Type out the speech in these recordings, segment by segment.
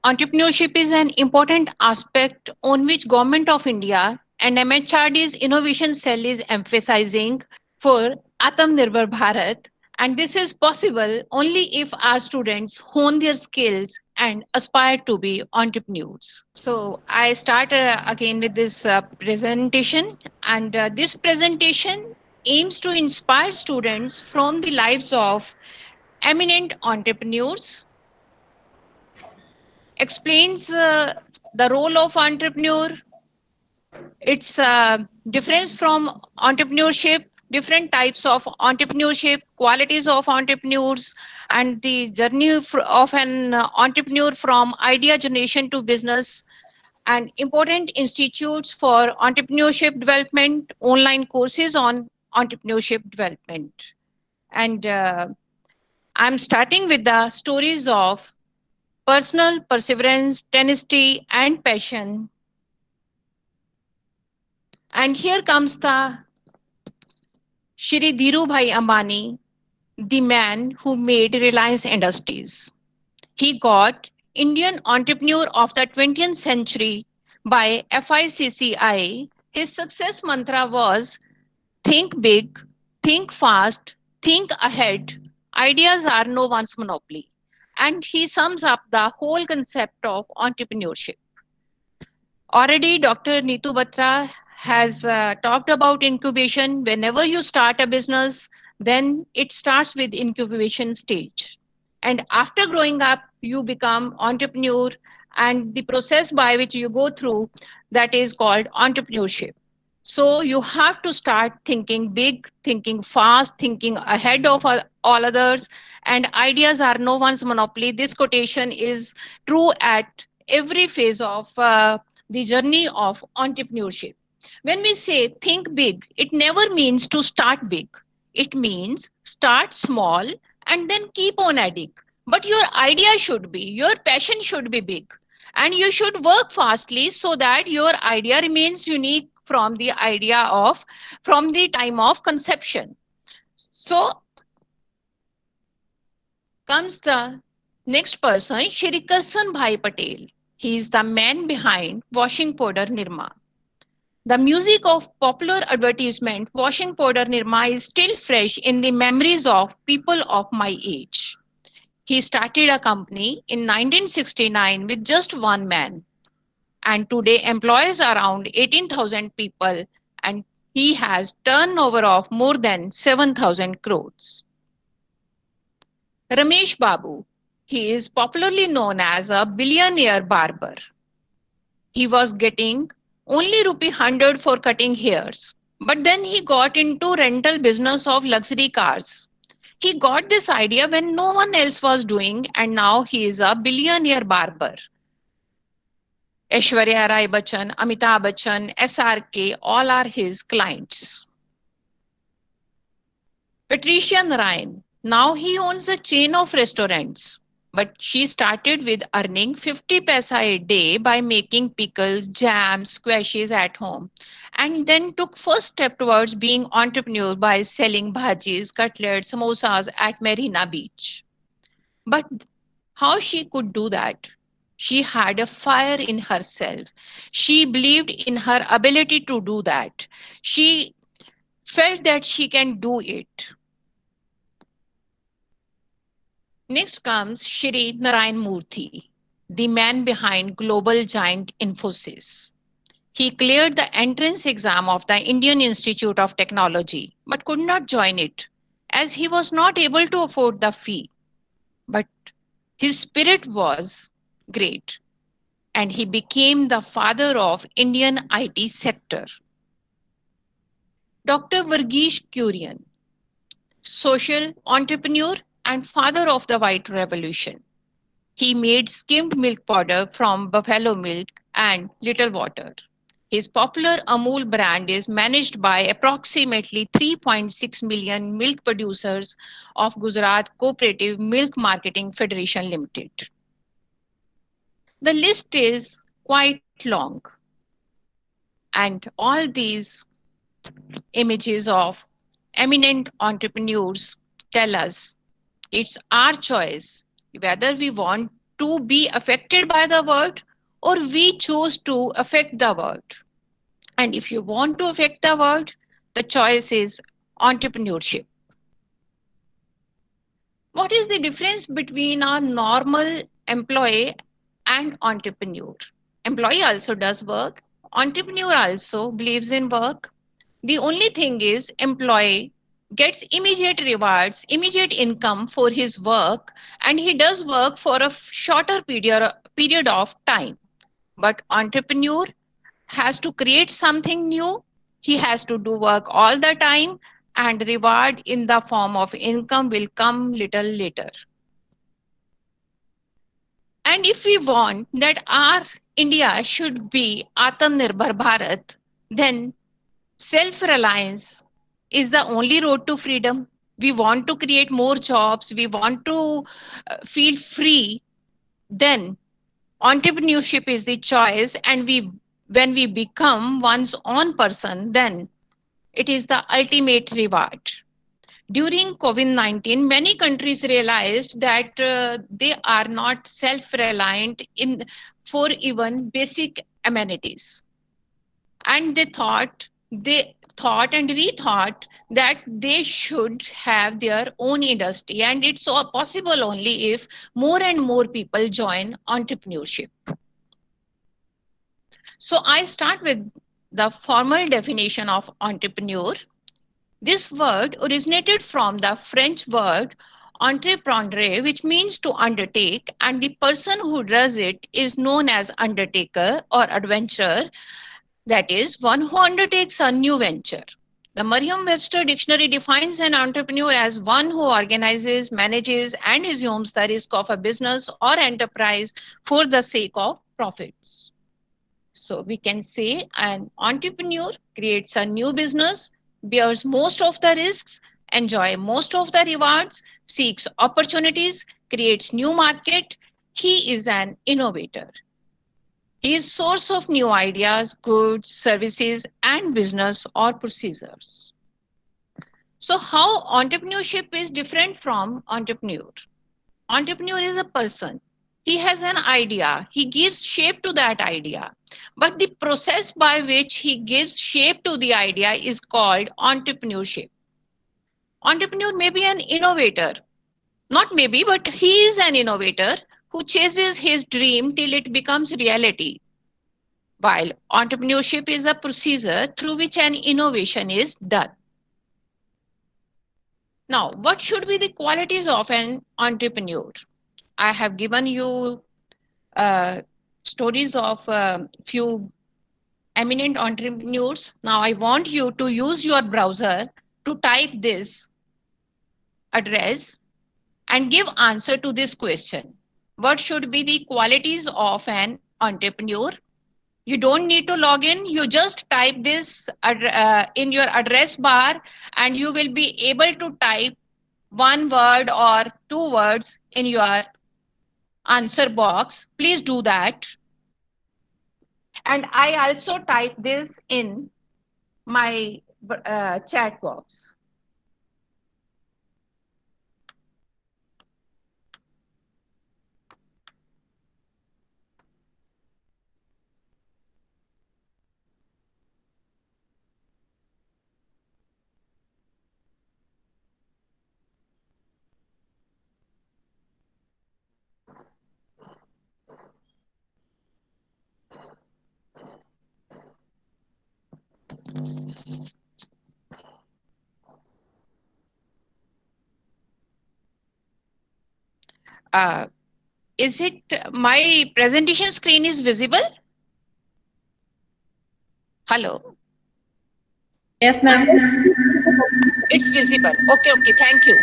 Entrepreneurship is an important aspect on which Government of India and MHRD's innovation cell is emphasizing for Atmanirbhar Bharat, and this is possible only if our students hone their skills and aspire to be entrepreneurs. So I start again with this presentation, and this presentation aims to inspire students from the lives of eminent entrepreneurs, explains the role of entrepreneur, its difference from entrepreneurship, different types of entrepreneurship, qualities of entrepreneurs, and the journey of an entrepreneur from idea generation to business, and important institutes for entrepreneurship development, online courses on entrepreneurship development. And I'm starting with the stories of personal perseverance, tenacity, and passion. And here comes the Shri Dhirubhai Ambani, the man who made Reliance Industries. He got Indian Entrepreneur of the 20th Century by FICCI. His success mantra was think big, think fast, think ahead. Ideas are no one's monopoly. And he sums up the whole concept of entrepreneurship. Already, Dr. Neetu Batra has talked about incubation. Whenever you start a business, then it starts with incubation stage. And after growing up, you become entrepreneur, and the process by which you go through that is called entrepreneurship. So you have to start thinking big, thinking fast, thinking ahead of all others, and ideas are no one's monopoly. This quotation is true at every phase of the journey of entrepreneurship. When we say think big, it never means to start big. It means start small and then keep on adding. But your idea should be, your passion should be big. And you should work fastly so that your idea remains unique from the time of conception. So comes the next person, Shri Kassan Bhai Patel. He is the man behind washing powder Nirma. The music of popular advertisement washing powder Nirma is still fresh in the memories of people of my age. He started a company in 1969 with just one man, and today employs around 18,000 people, and he has turnover of more than 7,000 crores. Ramesh Babu, he is popularly known as a billionaire barber. He was getting only rupee 100 for cutting hairs, but then he got into rental business of luxury cars. He got this idea when no one else was doing, and now he is a billionaire barber. Aishwarya Rai Bachchan, Amitabh Bachchan, SRK, all are his clients. Patricia Narayan, now he owns a chain of restaurants, but she started with earning 50 paisa a day by making pickles, jams, squashes at home, and then took first step towards being entrepreneur by selling bhajis, cutlets, samosas at Marina Beach. But how she could do that? She had a fire in herself. She believed in her ability to do that. She felt that she can do it. Next comes Shri Narayan Murthy, the man behind global giant Infosys. He cleared the entrance exam of the Indian Institute of Technology but could not join it as he was not able to afford the fee. But his spirit was great, and he became the father of Indian IT sector. Dr. Varghese Kurian, social entrepreneur and father of the white revolution. He made skimmed milk powder from buffalo milk and little water. His popular Amul brand is managed by approximately 3.6 million milk producers of Gujarat Cooperative Milk Marketing Federation Limited. The list is quite long, and all these images of eminent entrepreneurs tell us it's our choice whether we want to be affected by the world, or we choose to affect the world. And if you want to affect the world, the choice is entrepreneurship. What is the difference between a normal employee and entrepreneur? Employee also does work. Entrepreneur also believes in work. The only thing is employee gets immediate rewards, immediate income for his work, and he does work for a shorter period of time. But entrepreneur has to create something new. He has to do work all the time, and reward in the form of income will come little later. And if we want that our India should be Atmanirbhar Bharat, then self reliance is the only road to freedom. We want to create more jobs, we want to feel free, then entrepreneurship is the choice. And when we become one's own person, then it is the ultimate reward. During COVID-19, many countries realized that they are not self reliant in for even basic amenities, and they thought and rethought that they should have their own industry, and it's so possible only if more and more people join entrepreneurship. So I start with the formal definition of entrepreneur. This word originated from the French word entreprendre, which means to undertake, and the person who does it is known as undertaker or adventurer, that is, one who undertakes a new venture. The Merriam Webster dictionary defines an entrepreneur as one who organizes, manages, and assumes the risk of a business or enterprise for the sake of profits. So we can say an entrepreneur creates a new business, bears most of the risks, enjoy most of the rewards, seeks opportunities, creates new market. He is an innovator. He is source of new ideas, goods, services, and business or procedures. So how entrepreneurship is different from entrepreneur? Entrepreneur is a person. He has an idea. He gives shape to that idea. But the process by which he gives shape to the idea is called entrepreneurship. Entrepreneur may be an innovator. Not maybe, but he is an innovator who chases his dream till it becomes reality. While entrepreneurship is a procedure through which an innovation is done. Now, what should be the qualities of an entrepreneur? I have given you uh, stories of few eminent entrepreneurs. Now I want you to use your browser to type this address and give answer to this question. What should be the qualities of an entrepreneur? You don't need to log in. You just type this in your address bar, and you will be able to type one word or two words in your answer box. Please do that. And I also type this in my chat box. Uh, is it my presentation screen is visible? Hello? Yes, ma'am. It's visible. Okay, okay, thank you.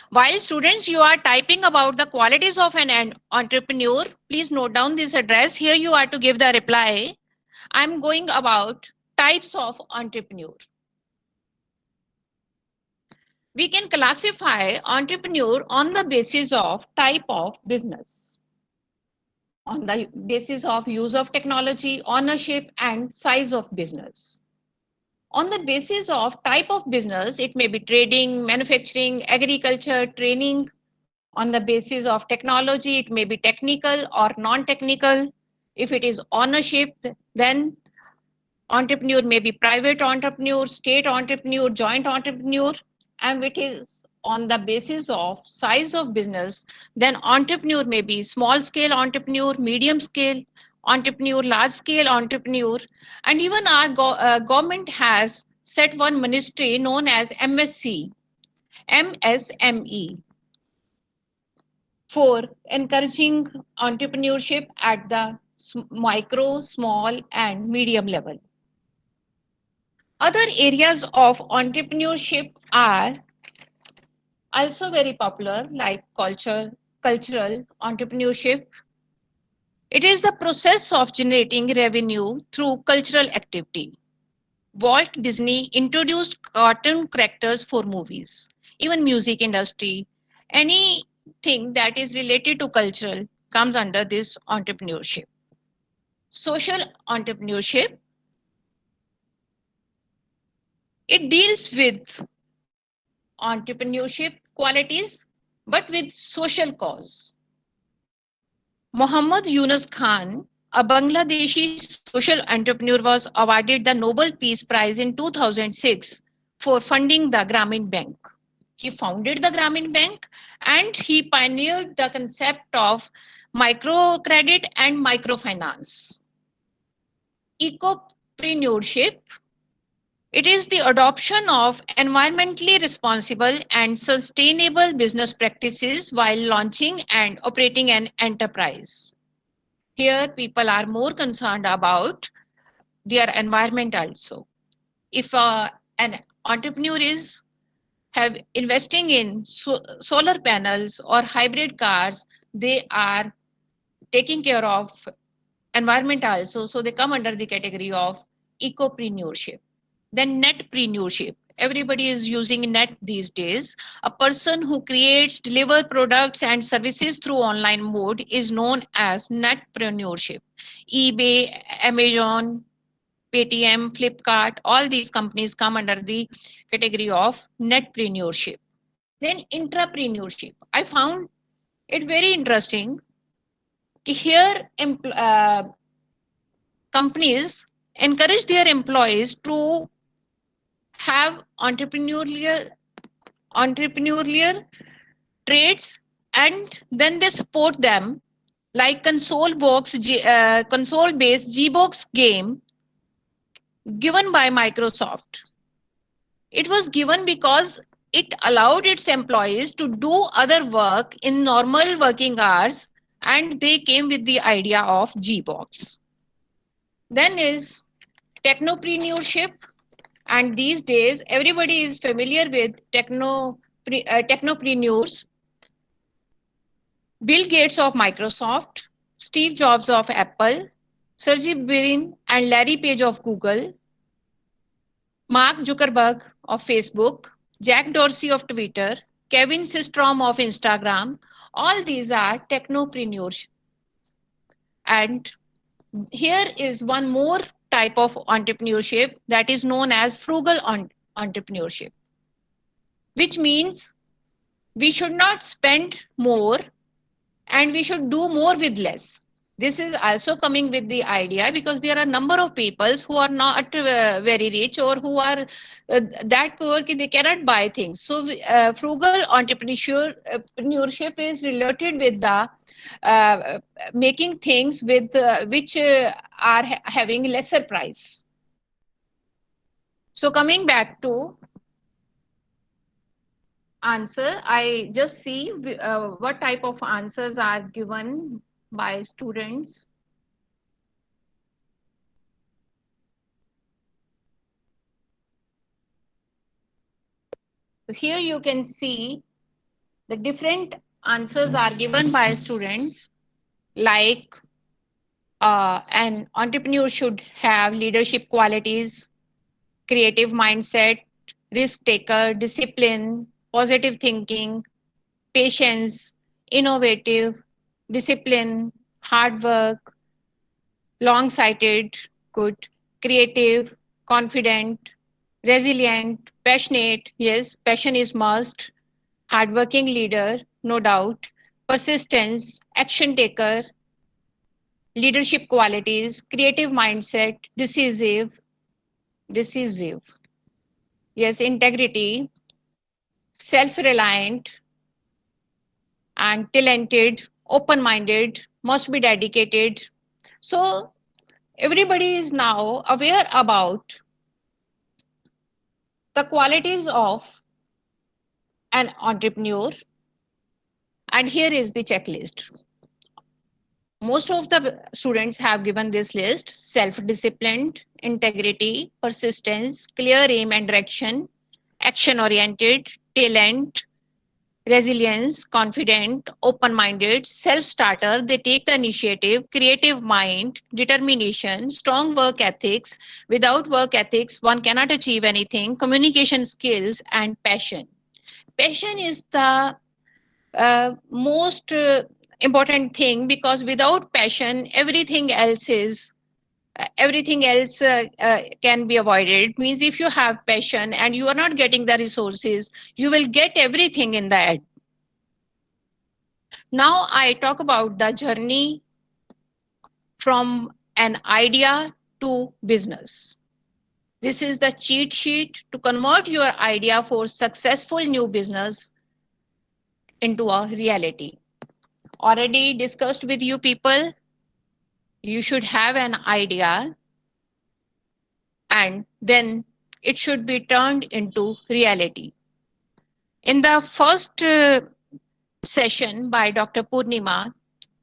While students, you are typing about the qualities of an entrepreneur, please note down this address. Here you are to give the reply. I'm going about types of entrepreneur. We can classify entrepreneur on the basis of type of business, on the basis of use of technology, ownership, and size of business. On the basis of type of business, it may be trading, manufacturing, agriculture, training, On the basis of technology, it may be technical or non-technical. If it is ownership, then entrepreneur may be private entrepreneur, state entrepreneur, joint entrepreneur. And it is on the basis of size of business, then entrepreneur may be small scale entrepreneur, medium scale entrepreneur, large scale entrepreneur. And even our government has set one ministry known as MSME, for encouraging entrepreneurship at the micro, small, and medium level. Other areas of entrepreneurship are also very popular, like cultural entrepreneurship. It is the process of generating revenue through cultural activity. Walt Disney introduced cartoon characters for movies. Even music industry, anything that is related to cultural comes under this entrepreneurship. Social entrepreneurship, it deals with entrepreneurship qualities but with social cause. Muhammad Yunus Khan, a Bangladeshi social entrepreneur, was awarded the Nobel Peace Prize in 2006 for funding the Grameen Bank. He founded the Grameen Bank and he pioneered the concept of microcredit and microfinance. Ecopreneurship, it is the adoption of environmentally responsible and sustainable business practices while launching and operating an enterprise. Here, people are more concerned about their environment also. If an entrepreneur is have investing in solar panels or hybrid cars, they are taking care of environment also, so they come under the category of ecopreneurship. Then netpreneurship. Everybody is using net these days. A person who creates, deliver products and services through online mode is known as netpreneurship. eBay, Amazon, Paytm, Flipkart, all these companies come under the category of netpreneurship. Then intrapreneurship. I found it very interesting. Here, companies encourage their employees to have entrepreneurial traits, and then they support them, like console based Gbox game given by Microsoft. It was given because it allowed its employees to do other work in normal working hours, and they came with the idea of Gbox. Then is technopreneurship, and these days everybody is familiar with technopreneurs. Bill Gates of Microsoft, Steve Jobs of Apple, Sergey Brin and Larry Page of Google, Mark Zuckerberg of Facebook, Jack Dorsey of Twitter, Kevin Systrom of Instagram, all these are technopreneurs. And here is one more type of entrepreneurship that is known as frugal entrepreneurship, which means we should not spend more and we should do more with less. This is also coming with the idea because there are a number of people who are not very rich or who are that poor they cannot buy things. So frugal entrepreneurship is related with the uh, making things with which are having lesser price. So coming back to answer, I just see what type of answers are given by students. So here you can see the different answers are given by students, like an entrepreneur should have leadership qualities, creative mindset, risk taker, discipline, positive thinking, patience, innovative, discipline, hard work, long sighted, good, creative, confident, resilient, passionate. Yes, passion is must, hardworking leader, no doubt, persistence, action taker, leadership qualities, creative mindset, decisive, yes, integrity, self reliant, and talented, open minded, must be dedicated. So, everybody is now aware about the qualities of an entrepreneur, and here is the checklist. Most of the students have given this list: self-disciplined, integrity, persistence, clear aim and direction, action-oriented, talent, resilience, confident, open-minded, self-starter, they take the initiative, creative mind, determination, strong work ethics. Without work ethics, one cannot achieve anything, communication skills, and passion. Passion is the most important thing, because without passion everything else can be avoided. It means if you have passion and you are not getting the resources, you will get everything in the end. Now I talk about the journey from an idea to business. This is the cheat sheet to convert your idea for successful new business into a reality. Already discussed with you people, you should have an idea and then it should be turned into reality. In the first session by Dr. Purnima,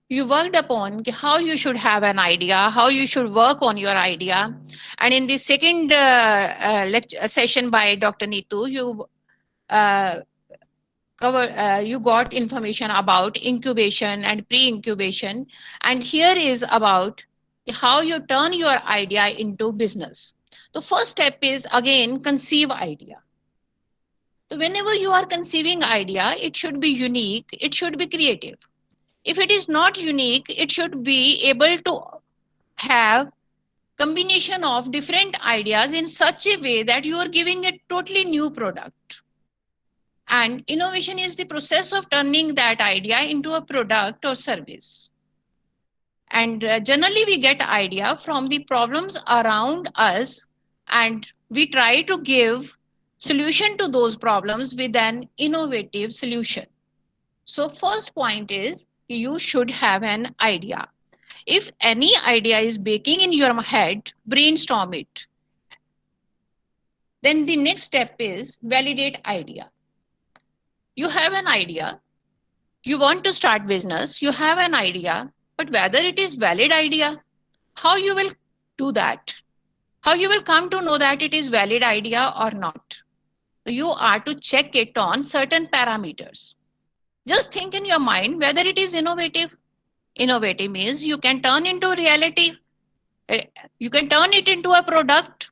you worked upon how you should have an idea, how you should work on your idea. And in the second session by Dr. Neetu, uh, you got information about incubation and pre-incubation. And here is about how you turn your idea into business. The first step is again conceive idea. So whenever you are conceiving idea, it should be unique, it should be creative. If it is not unique, it should be able to have combination of different ideas in such a way that you are giving a totally new product. And innovation is the process of turning that idea into a product or service. And generally we get idea from the problems around us, and we try to give solution to those problems with an innovative solution. So first point is you should have an idea. If any idea is baking in your head, brainstorm it. Then the next step is validate idea. You have an idea, you want to start business, you have an idea, but whether it is valid idea, how you will do that? How you will come to know that it is valid idea or not? You are to check it on certain parameters. Just think in your mind whether it is innovative. Innovative means you can turn into reality. eh, You can turn it into a product.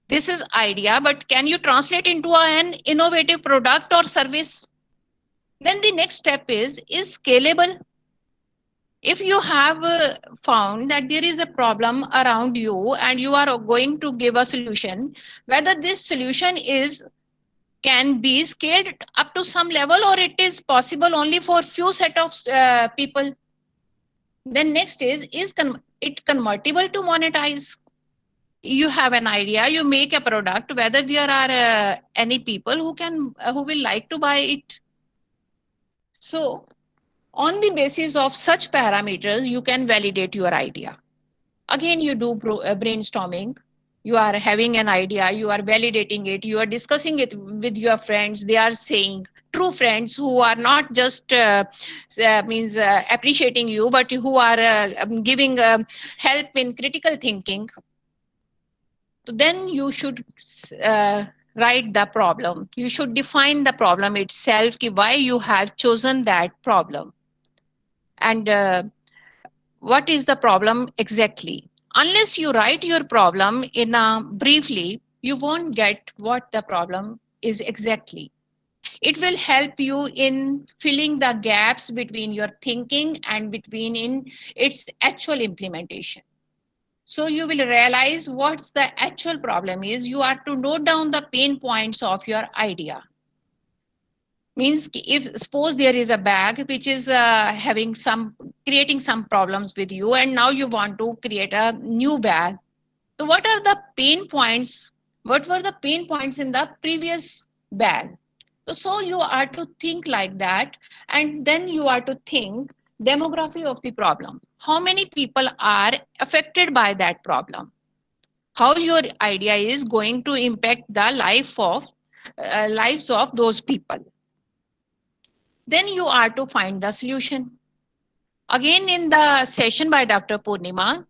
This is idea, but can you translate into an innovative product or service? Then the next step is scalable. If you have found that there is a problem around you and you are going to give a solution, whether this solution is can be scaled up to some level or it is possible only for few set of people. Then next is it convertible to monetize? You have an idea, you make a product, whether there are any people who will like to buy it. So on the basis of such parameters, you can validate your idea. Again, you do brainstorming. You are having an idea, you are validating it, you are discussing it with your friends. They are saying, true friends who are not just means appreciating you, but who are giving help in critical thinking. So then you should write the problem. You should define the problem itself, why you have chosen that problem, and what is the problem exactly. Unless you write your problem in a briefly, you won't get what the problem is exactly. It will help you in filling the gaps between your thinking and between in its actual implementation. So you will realize what's the actual problem is. You are to note down the pain points of your idea. Means if suppose there is a bag which is having some creating some problems with you, and now you want to create a new bag. So what are the pain points? What were the pain points in the previous bag? So you are to think like that, and then you are to think demography of the problem. How many people are affected by that problem? How your idea is going to impact the lives of those people? Then you are to find the solution. Again, in the session by Dr. Purnima,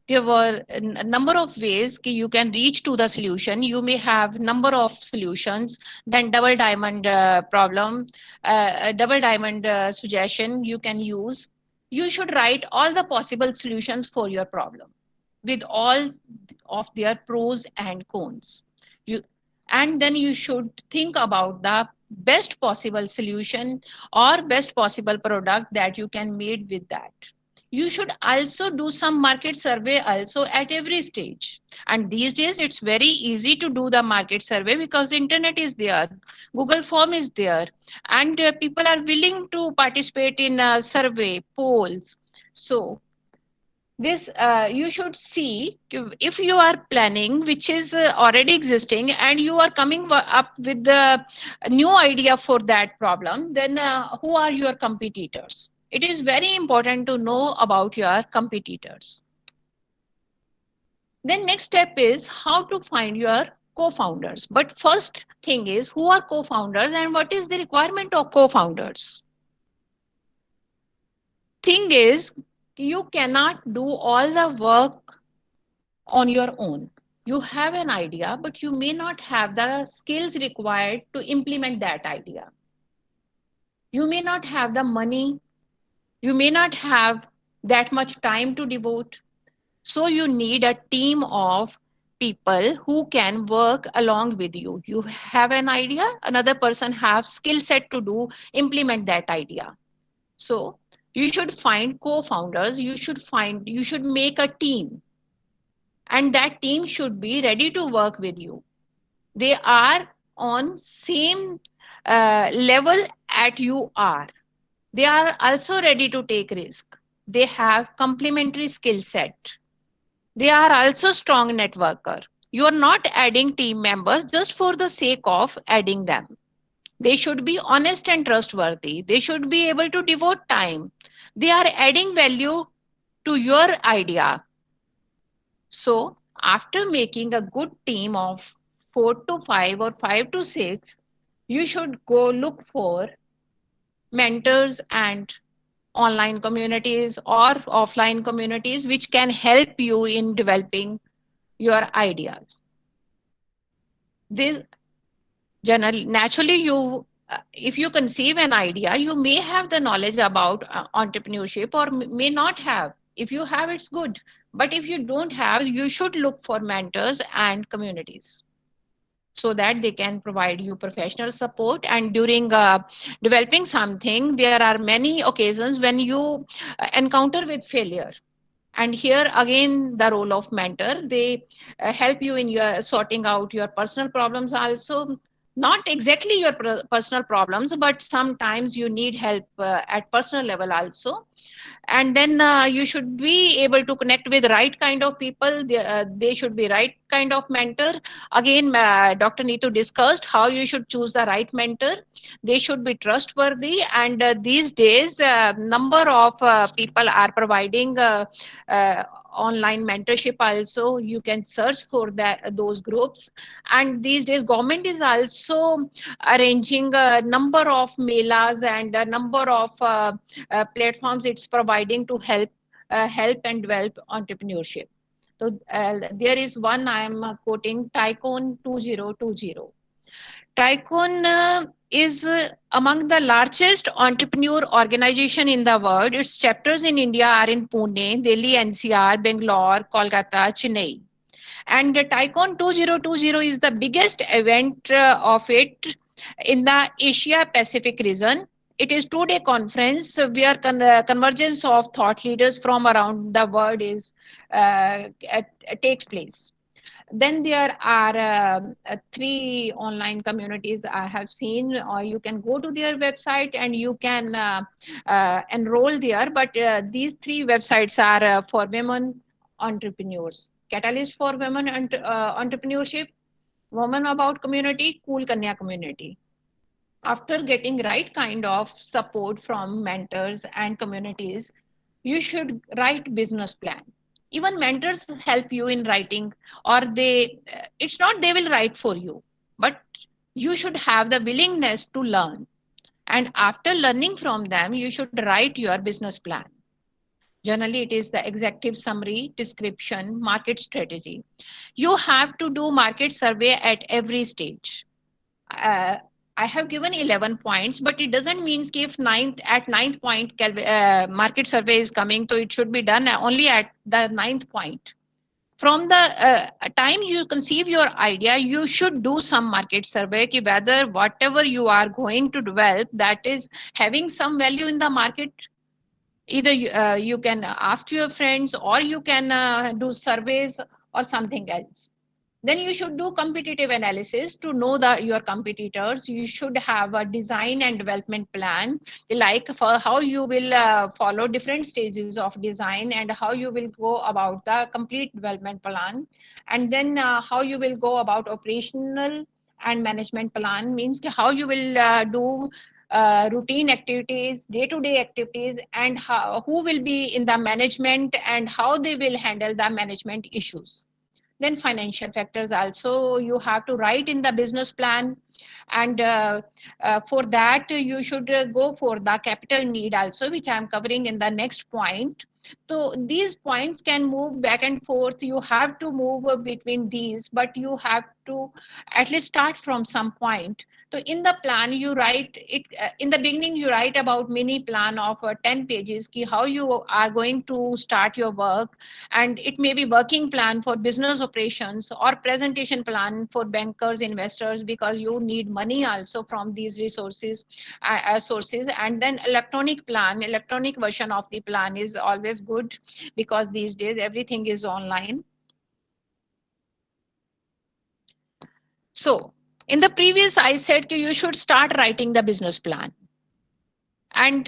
there were a number of ways you can reach to the solution. You may have number of solutions. Then double diamond problem, double diamond suggestion you can use. You should write all the possible solutions for your problem with all of their pros and cons. You, and then you should think about the best possible solution or best possible product that you can made with that. You should also do some market survey also at every stage. And these days it's very easy to do the market survey because internet is there, Google form is there, and people are willing to participate in survey polls. So this you should see if you are planning which is already existing and you are coming up with the new idea for that problem, then who are your competitors? It is very important to know about your competitors. Then next step is how to find your co-founders. But first thing is who are co-founders and what is the requirement of co-founders. Thing is, you cannot do all the work on your own. You have an idea, but you may not have the skills required to implement that idea. You may not have the money, you may not have that much time to devote. So you need a team of people who can work along with you. You have an idea, another person have skill set to do implement that idea. So you should find co-founders, you should make a team, and that team should be ready to work with you. They are on same level at you are. They are also ready to take risk. They have complementary skill set. They are also strong networker. You are not adding team members just for the sake of adding them. They should be honest and trustworthy. They should be able to devote time. They are adding value to your idea. So, after making a good team of 4 to 5 or 5 to 6, you should go look for mentors and online communities or offline communities which can help you in developing your ideas. This generally, naturally, if you conceive an idea, you may have the knowledge about entrepreneurship or may not have. If you have, it's good. But if you don't have, you should look for mentors and communities so that they can provide you professional support. And during developing something, there are many occasions when you encounter with failure, and here again the role of mentor. They help you in your sorting out your personal problems also, not exactly your personal problems, but sometimes you need help at personal level also. And then you should be able to connect with right kind of people. They should be right kind of mentor. Again, Dr. Neetu discussed how you should choose the right mentor. They should be trustworthy, and these days number of people are providing uh, online mentorship also. You can search for those groups, and these days government is also arranging a number of melas and a number of platforms it's providing to help and develop entrepreneurship. So there is one I am quoting, Tycoon 2020. Tycoon is among the largest entrepreneur organization in the world. Its chapters in India are in Pune, Delhi, NCR, Bangalore, Kolkata, Chennai. And the Tycoon 2020 is the biggest event of it in the Asia Pacific region. It is two-day conference where convergence of thought leaders from around the world is takes place. Then there are three online communities I have seen, or you can go to their website and you can enroll there. But these three websites are for women entrepreneurs: Catalyst for Women Entrepreneurship, Women About Community, Cool Kanya Community. After getting right kind of support from mentors and communities, you should write business plan. Even mentors help you in writing, or it's not they will write for you, but you should have the willingness to learn. And after learning from them, you should write your business plan. Generally it is the executive summary, description, market strategy. You have to do market survey at every stage. uh, I have given 11 points, but it doesn't mean if ninth point market survey is coming, so it should be done only at the ninth point. From the time you conceive your idea, you should do some market survey ki whether whatever you are going to develop that is having some value in the market. Either you can ask your friends or you can do surveys or something else. Then you should do competitive analysis to know your competitors. You should have a design and development plan, like for how you will follow different stages of design and how you will go about the complete development plan. And then how you will go about operational and management plan, means how you will do routine activities, day-to-day activities, and who will be in the management and how they will handle the management issues. Then financial factors also you have to write in the business plan. And for that you should go for the capital need also, which I am covering in the next point. So these points can move back and forth. You have to move between these, but you have to at least start from some point. So in the plan you write it in the beginning, you write about mini plan of 10 pages ki how you are going to start your work. And it may be working plan for business operations or presentation plan for bankers, investors, because you need money also from these resources sources. And then electronic version of the plan is always good, because these days everything is online. So in the previous I said you should start writing the business plan. And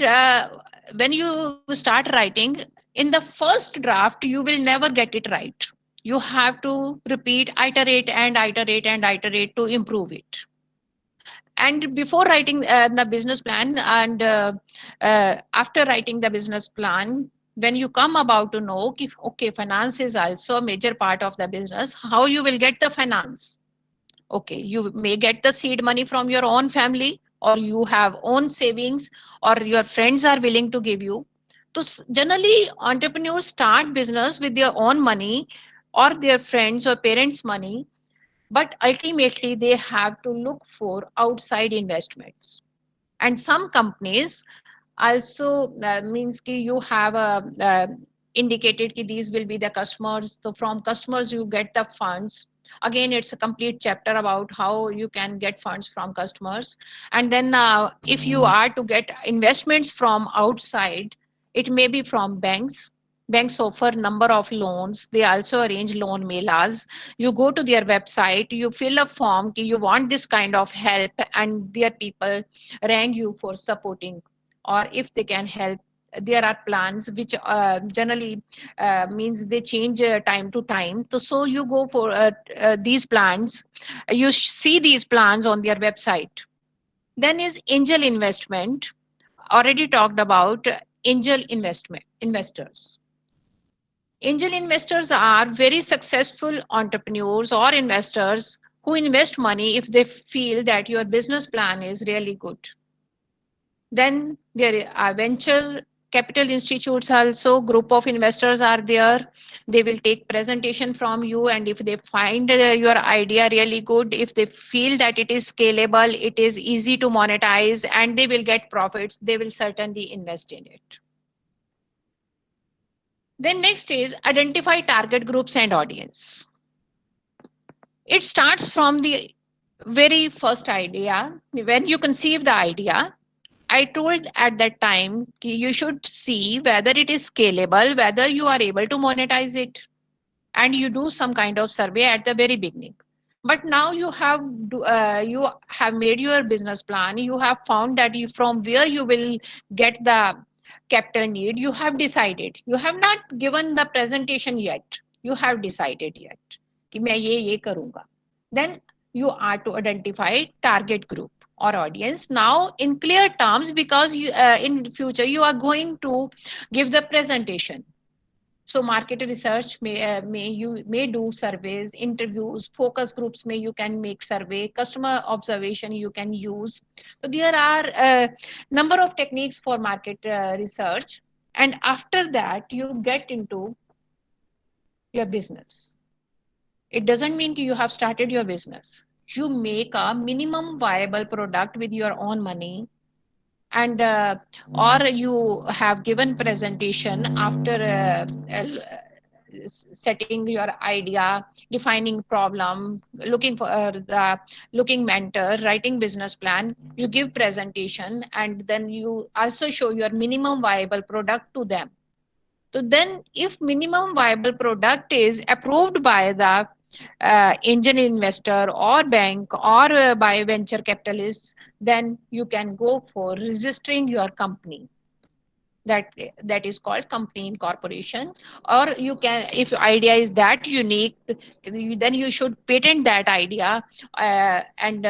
when you start writing, in the first draft you will never get it right. You have to repeat, iterate and iterate and iterate to improve it. And before writing the business plan, and after writing the business plan, when you come about to know if okay, finance is also a major part of the business, how you will get the finance. Okay, you may get the seed money from your own family, or you have own savings, or your friends are willing to give you. So generally entrepreneurs start business with their own money or their friends or parents money, but ultimately they have to look for outside investments. And some companies also means ki you have indicated ki these will be the customers, so from customers you get the funds. Again it's a complete chapter about how you can get funds from customers. And then if you are to get investments from outside, it may be from banks. Banks offer number of loans. They also arrange loan melas. You go to their website, you fill a form ki you want this kind of help, and their people rang you for supporting, or if they can help. There are plans which generally means they change time to time. So you go for these plans. You see these plans on their website. Then is angel investment. Already talked about angel investment investors. Angel investors are very successful entrepreneurs or investors who invest money if they feel that your business plan is really good. Then there are venture capital institutes also. Group of investors are there. They will take presentation from you, and if they find your idea really good, if they feel that it is scalable, it is easy to monetize, and they will get profits, they will certainly invest in it. Then next is identify target groups and audience. It starts from the very first idea. When you conceive the idea, I told at that time you should see whether it is scalable, whether you are able to monetize it. and you do some kind of survey at the very beginning. But now you have made your business plan. You have found that you from where you will get the capital need. You have decided. You have not given the presentation yet. You have decided yet कि मैं ये करूँगा. Then you are to identify target group or audience now in clear terms, because in future you are going to give the presentation. So market research may you may do surveys, interviews, focus groups may you can make survey, customer observation you can use. So there are a number of techniques for market research, and after that you get into your business. It doesn't mean you have started your business. You make a minimum viable product with your own money, and or you have given presentation after setting your idea, defining problem, looking for the looking mentor, writing business plan. You give presentation, and then you also show your minimum viable product to them. So then if minimum viable product is approved by the angel investor or bank or by venture capitalists, then you can go for registering your company. That is called company incorporation. Or you can, if your idea is that unique, then you should patent that idea. And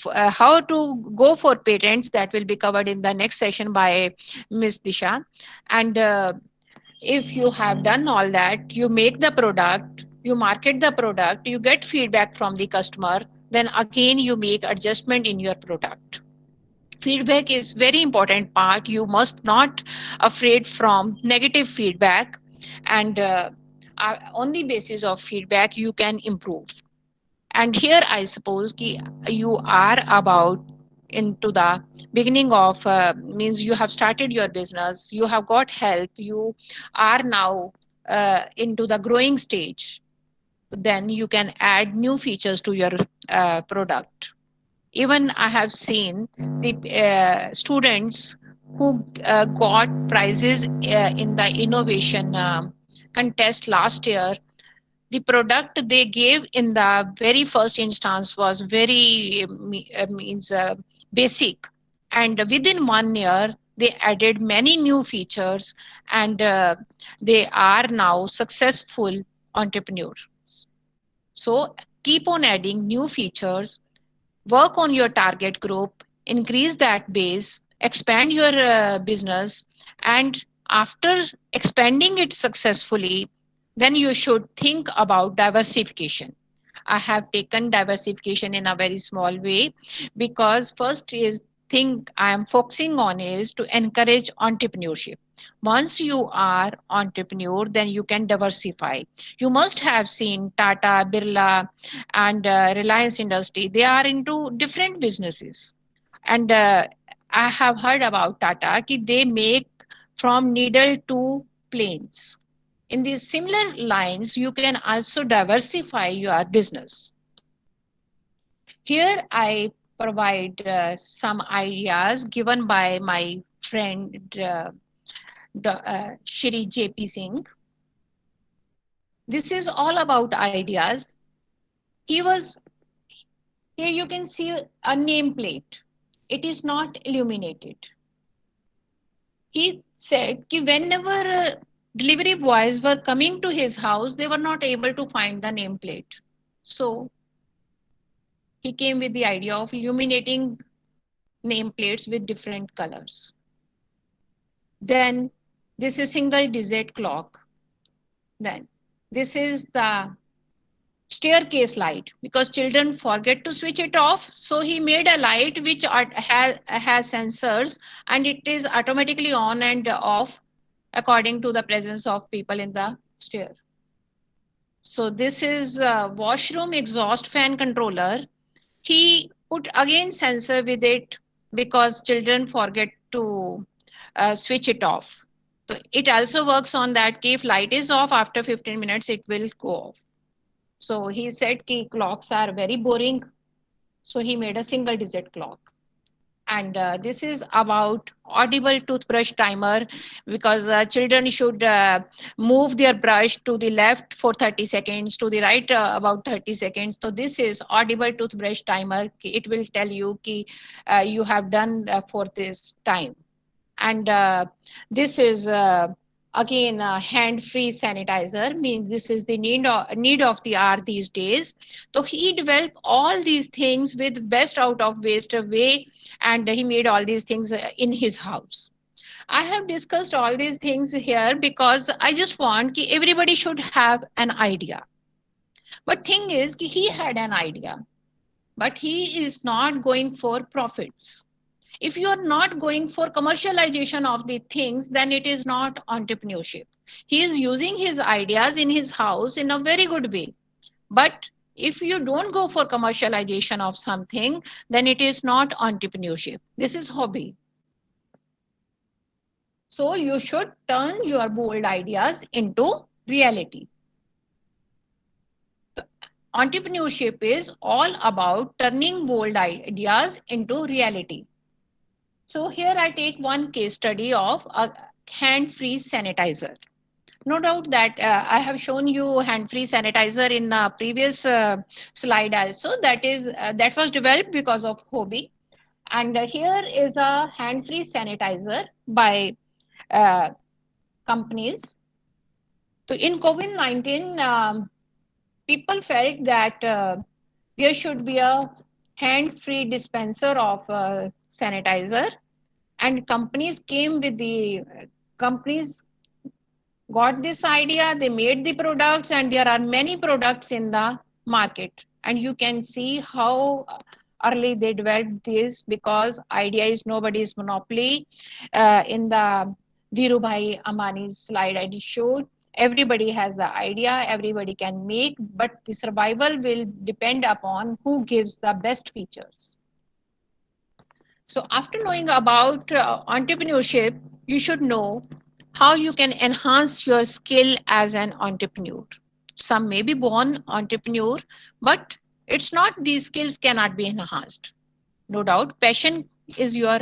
how to go for patents, that will be covered in the next session by Miss Disha. And if you have done all that, you make the product, you market the product, you get feedback from the customer, then again you make adjustment in your product. Feedback is very important part. You must not afraid from negative feedback, and on the basis of feedback you can improve. And here I suppose ki you are about into the beginning of means you have started your business, you have got help, you are now into the growing stage. Then you can add new features to your product. Even I have seen the students who got prizes in the innovation contest last year. The product they gave in the very first instance was very means basic, and within 1 year they added many new features, and they are now successful entrepreneurs. So keep on adding new features, work on your target group, increase that base, expand your business, and after expanding it successfully, then you should think about diversification. I have taken diversification in a very small way, because first is thing I am focusing on is to encourage entrepreneurship. Once you are entrepreneur, then you can diversify. You must have seen Tata, Birla, and Reliance Industry. They are into different businesses, and I have heard about Tata कि they make from needle to planes. In these similar lines, you can also diversify your business. Here I provide some ideas given by my friend Shri J.P. Singh. This is all about ideas. He was here. You can see a nameplate. It is not illuminated. He said that whenever delivery boys were coming to his house, they were not able to find the nameplate. So he came with the idea of illuminating nameplates with different colors. Then this is single digit clock. Then this is the staircase light, because children forget to switch it off. So he made a light which has sensors, and it is automatically on and off according to the presence of people in the stair. So this is a washroom exhaust fan controller. He put again sensor with it, because children forget to switch it off. So it also works on that if light is off after 15 minutes, it will go off. So he said key clocks are very boring. So he made a single digit clock. And this is about audible toothbrush timer, because children should move their brush to the left for 30 seconds, to the right about 30 seconds. So this is audible toothbrush timer. It will tell you ki, you have done for this time. And this is again hand free sanitizer, means this is the need of the hour these days. So he developed all these things with best out of waste way, and he made all these things in his house. I have discussed all these things here because I just want ki everybody should have an idea. But thing is ki he had an idea, but he is not going for profits. If you are not going for commercialization of the things, then it is not entrepreneurship. He is using his ideas in his house in a very good way. But if you don't go for commercialization of something, then it is not entrepreneurship. This is hobby. So you should turn your bold ideas into reality. Entrepreneurship is all about turning bold ideas into reality. So here I take one case study of a hand-free sanitizer. No doubt that I have shown you hand-free sanitizer in the previous slide also. That was developed because of hobby. And here is a hand-free sanitizer by uh, companies. So in COVID-19, people felt that there should be a hand-free dispenser of sanitizer, and companies got this idea, they made the products, and there are many products in the market. And you can see how early they developed this, because idea is nobody's monopoly. In the Dhirubhai Ambani's slide I showed, everybody has the idea, everybody can make, but the survival will depend upon who gives the best features. So after knowing about entrepreneurship, you should know how you can enhance your skill as an entrepreneur. Some may be born entrepreneur, but it's not, these skills cannot be enhanced. No doubt, passion is your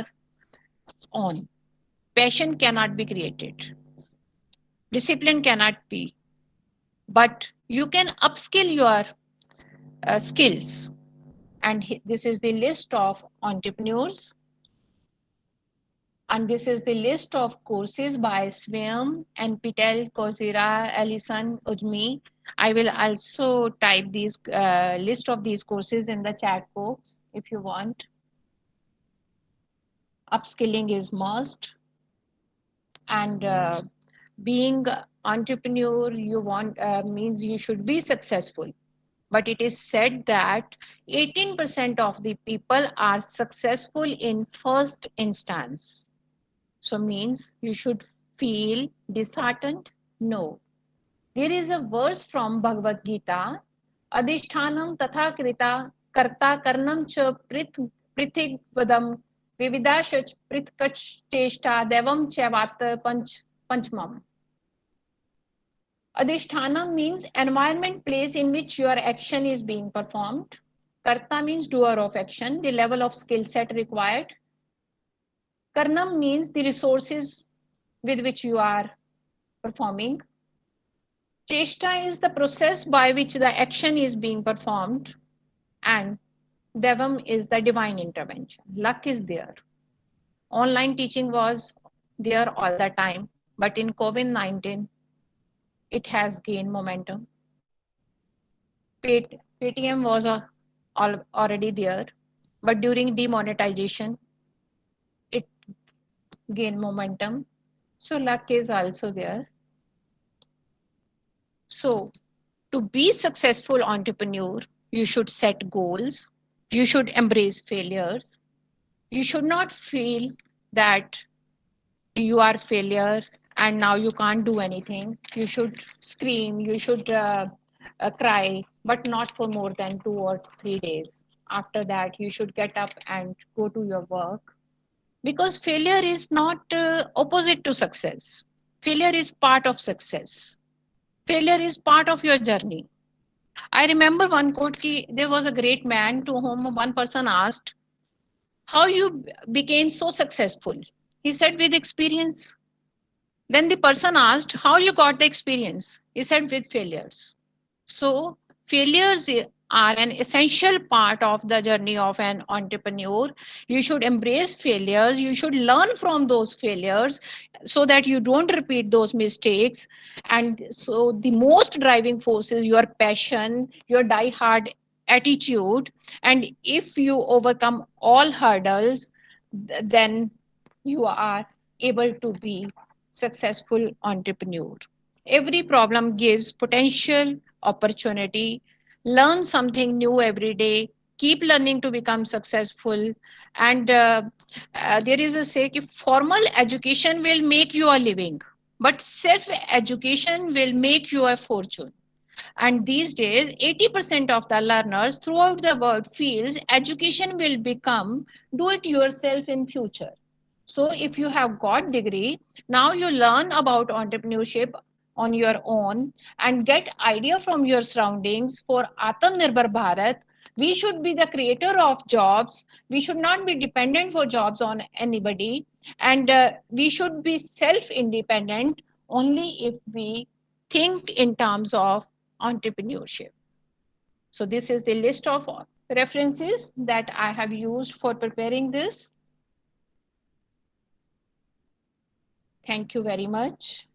own. Passion cannot be created. Discipline cannot be. But you can upskill your skills. And this is the list of entrepreneurs. And this is the list of courses by Swayam, NPTEL, Coursera, Allison, Udemy. I will also type these list of these courses in the chat box if you want. Upskilling is must. And being entrepreneur, you want means you should be successful. But it is said that 18% of the people are successful in first instance. So means you should feel disheartened? No. There is a verse from Bhagavad Gita, Adhishthanam tatha krita karta karnam cha prithigvadam vividashach prithkach cheshta devam chavat panchmam. Adhishthanam means environment, place in which your action is being performed. Karta means doer of action, the level of skill set required. Karnam means the resources with which you are performing. Cheshta is the process by which the action is being performed. And Devam is the divine intervention. Luck is there. Online teaching was there all the time, but in COVID-19, it has gained momentum. Paytm was already there, but during demonetization, it gained momentum. So luck is also there. So to be successful entrepreneur, you should set goals. You should embrace failures. You should not feel that you are failure and now you can't do anything. You should scream, you should cry, but not for more than 2 or 3 days. After that, you should get up and go to your work, because failure is not opposite to success. Failure is part of success. Failure is part of your journey. I remember one quote ki there was a great man to whom one person asked, how you became so successful? He said, with experience. Then the person asked, how you got the experience? He said, with failures. So, failures are an essential part of the journey of an entrepreneur. You should embrace failures. You should learn from those failures so that you don't repeat those mistakes. And so, the most driving force is your passion, your die-hard attitude. And if you overcome all hurdles, then you are able to be successful entrepreneur. Every problem gives potential, opportunity. Learn something new every day. Keep learning to become successful. And there is a say that formal education will make you a living, but self education will make you a fortune. And these days, 80% of the learners throughout the world feels education will become do it yourself in future. So if you have got degree, now you learn about entrepreneurship on your own and get idea from your surroundings for Atmanirbhar Bharat. We should be the creator of jobs. We should not be dependent for jobs on anybody. And we should be self-independent only if we think in terms of entrepreneurship. So this is the list of references that I have used for preparing this. Thank you very much.